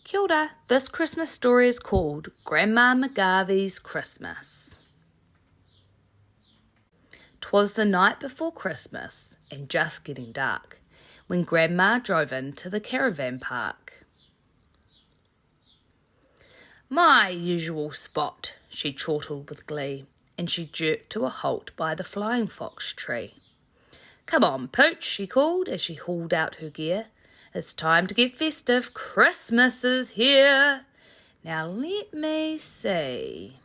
Kia ora. This Christmas story is called Grandma McGarvey's Christmas. 'Twas the night before Christmas and just getting dark when Grandma drove into the caravan park. "My usual spot," she chortled with glee, and she jerked to a halt by the flying fox tree. "Come on, Pooch," she called as she hauled out her gear. "It's time to get festive. Christmas is here. Now let me see.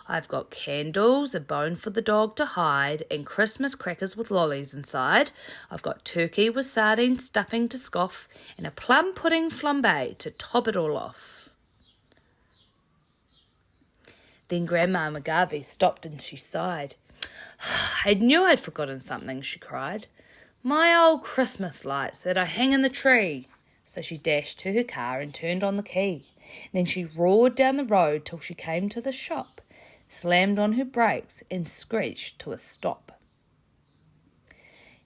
I've got candles, a bone for the dog to hide, and Christmas crackers with lollies inside. I've got turkey with sardine stuffing to scoff, and a plum pudding flambe to top it all off." Then Grandma McGarvey stopped and she sighed. "I knew I'd forgotten something," she cried. "My old Christmas lights that I hang in the tree." So she dashed to her car and turned on the key. Then she roared down the road till she came to the shop, slammed on her brakes and screeched to a stop.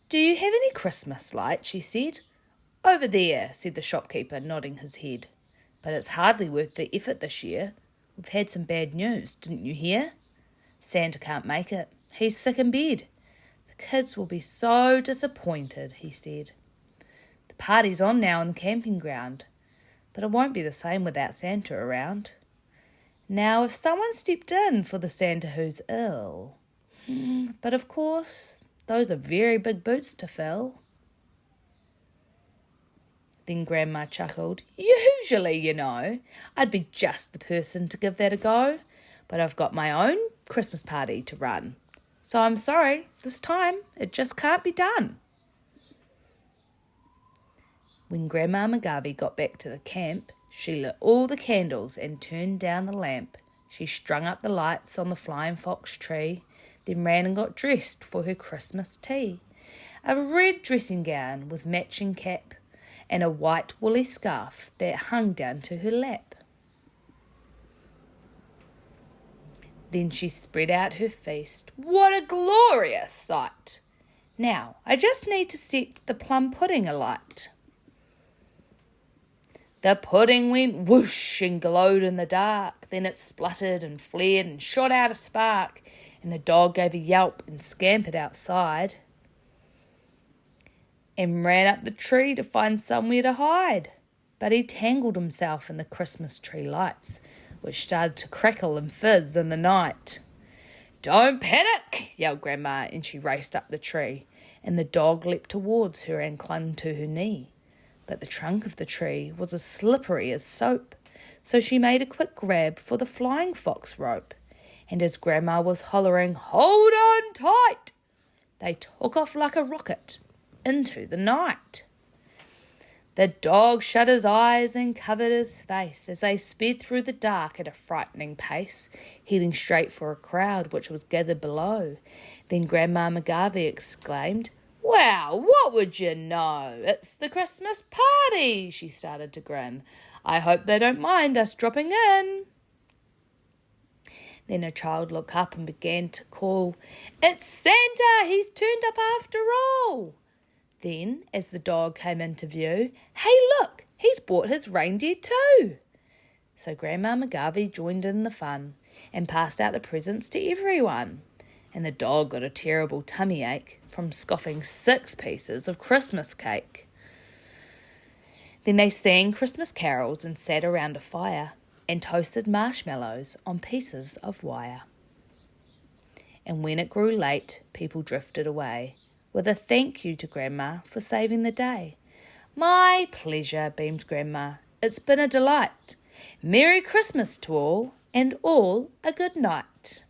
"Do you have any Christmas lights?" she said. "Over there," said the shopkeeper, nodding his head. "But it's hardly worth the effort this year. We've had some bad news, didn't you hear? Santa can't make it. He's sick in bed. The kids will be so disappointed," he said. "The party's on now in the camping ground, but it won't be the same without Santa around. Now, if someone stepped in for the Santa who's ill, but of course, those are very big boots to fill." Then Grandma chuckled. "Usually, you know, I'd be just the person to give that a go, but I've got my own Christmas party to run. So I'm sorry, this time it just can't be done." When Grandma McGarvey got back to the camp, she lit all the candles and turned down the lamp. She strung up the lights on the flying fox tree, then ran and got dressed for her Christmas tea. A red dressing gown with matching cap and a white woolly scarf that hung down to her lap. Then she spread out her feast. What a glorious sight! Now, I just need to set the plum pudding alight. The pudding went whoosh and glowed in the dark. Then it spluttered and flared and shot out a spark, and the dog gave a yelp and scampered outside and ran up the tree to find somewhere to hide. But he tangled himself in the Christmas tree lights, which started to crackle and fizz in the night. "Don't panic," yelled Grandma, and she raced up the tree, and the dog leapt towards her and clung to her knee. But the trunk of the tree was as slippery as soap, so she made a quick grab for the flying fox rope, and as Grandma was hollering, "Hold on tight," they took off like a rocket into the night. The dog shut his eyes and covered his face as they sped through the dark at a frightening pace, heading straight for a crowd which was gathered below. Then Grandma McGarvey exclaimed, "Well, what would you know? It's the Christmas party!" She started to grin. "I hope they don't mind us dropping in." Then a child looked up and began to call, "It's Santa! He's turned up after all!" Then, as the dog came into view, "Hey, look, he's brought his reindeer too!" So Grandma McGarvey joined in the fun and passed out the presents to everyone. And the dog got a terrible tummy ache from scoffing 6 pieces of Christmas cake. Then they sang Christmas carols and sat around a fire and toasted marshmallows on pieces of wire. And when it grew late, people drifted away, with a thank you to Grandma for saving the day. "My pleasure," beamed Grandma. "It's been a delight. Merry Christmas to all, and all a good night."